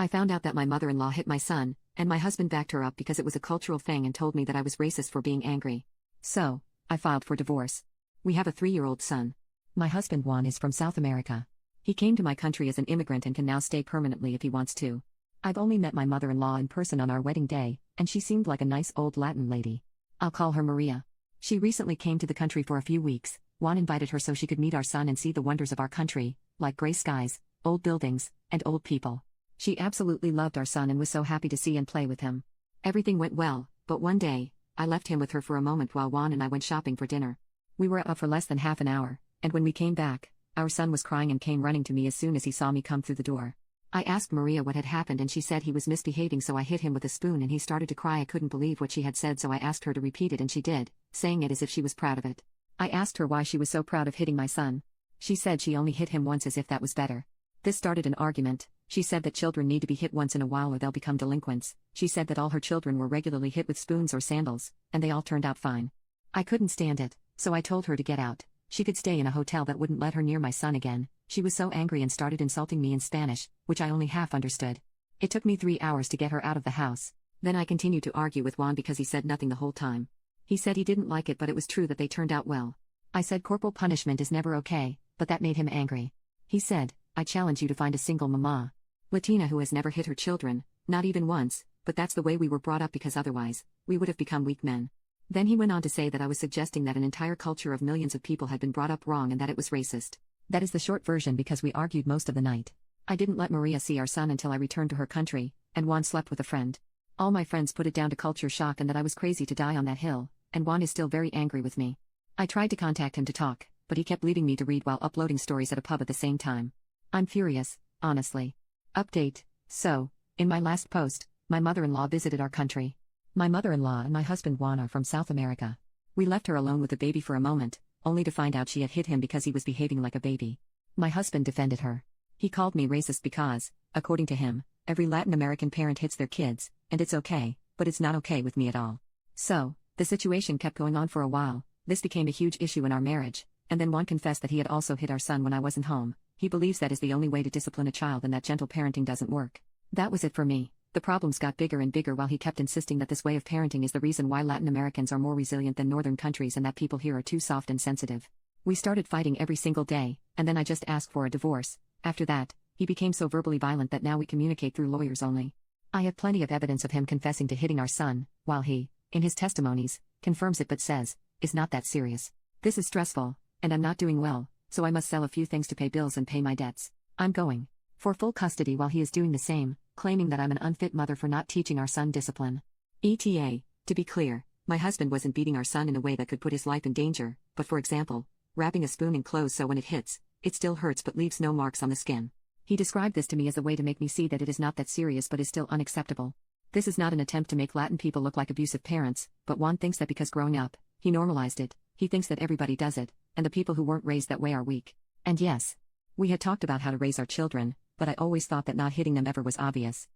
I found out that my mother-in-law hit my son, and my husband backed her up because it was a cultural thing and told me that I was racist for being angry. So, I filed for divorce. We have a 3-year-old son. My husband Juan is from South America. He came to my country as an immigrant and can now stay permanently if he wants to. I've only met my mother-in-law in person on our wedding day, and she seemed like a nice old Latin lady. I'll call her Maria. She recently came to the country for a few weeks. Juan invited her so she could meet our son and see the wonders of our country, like gray skies, old buildings, and old people. She absolutely loved our son and was so happy to see and play with him. Everything went well, but one day, I left him with her for a moment while Juan and I went shopping for dinner. We were up for less than half an hour, and when we came back, our son was crying and came running to me as soon as he saw me come through the door. I asked Maria what had happened and she said he was misbehaving, so I hit him with a spoon and he started to cry. I couldn't believe what she had said, so I asked her to repeat it and she did, saying it as if she was proud of it. I asked her why she was so proud of hitting my son. She said she only hit him once, as if that was better. This started an argument. She said that children need to be hit once in a while or they'll become delinquents. She said that all her children were regularly hit with spoons or sandals, and they all turned out fine. I couldn't stand it, so I told her to get out. She could stay in a hotel that wouldn't let her near my son again. She was so angry and started insulting me in Spanish, which I only half understood. It took me 3 hours to get her out of the house. Then I continued to argue with Juan because he said nothing the whole time. He said he didn't like it, but it was true that they turned out well. I said corporal punishment is never okay, but that made him angry. He said, I challenge you to find a single mama Latina who has never hit her children, not even once, but that's the way we were brought up because otherwise, we would have become weak men. Then he went on to say that I was suggesting that an entire culture of millions of people had been brought up wrong and that it was racist. That is the short version because we argued most of the night. I didn't let Maria see our son until I returned to her country, and Juan slept with a friend. All my friends put it down to culture shock and that I was crazy to die on that hill, and Juan is still very angry with me. I tried to contact him to talk, but he kept leaving me to read while uploading stories at a pub at the same time. I'm furious, honestly. Update. So, in my last post, my mother-in-law visited our country. My mother-in-law and my husband Juan are from South America. We left her alone with the baby for a moment, only to find out she had hit him because he was behaving like a baby. My husband defended her. He called me racist because, according to him, every Latin American parent hits their kids, and it's okay, but it's not okay with me at all. So, the situation kept going on for a while. This became a huge issue in our marriage, and then Juan confessed that he had also hit our son when I wasn't home. He believes that is the only way to discipline a child and that gentle parenting doesn't work. That was it for me. The problems got bigger and bigger while he kept insisting that this way of parenting is the reason why Latin Americans are more resilient than northern countries and that people here are too soft and sensitive. We started fighting every single day, and then I just asked for a divorce. After that, he became so verbally violent that now we communicate through lawyers only. I have plenty of evidence of him confessing to hitting our son, while he, in his testimonies, confirms it but says, it's not that serious. This is stressful, and I'm not doing well, so I must sell a few things to pay bills and pay my debts. I'm going for full custody while he is doing the same, claiming that I'm an unfit mother for not teaching our son discipline. ETA, to be clear, my husband wasn't beating our son in a way that could put his life in danger, but for example, wrapping a spoon in clothes so when it hits, it still hurts but leaves no marks on the skin. He described this to me as a way to make me see that it is not that serious but is still unacceptable. This is not an attempt to make Latin people look like abusive parents, but Juan thinks that because growing up, he normalized it, he thinks that everybody does it, and the people who weren't raised that way are weak. And yes, we had talked about how to raise our children, but I always thought that not hitting them ever was obvious.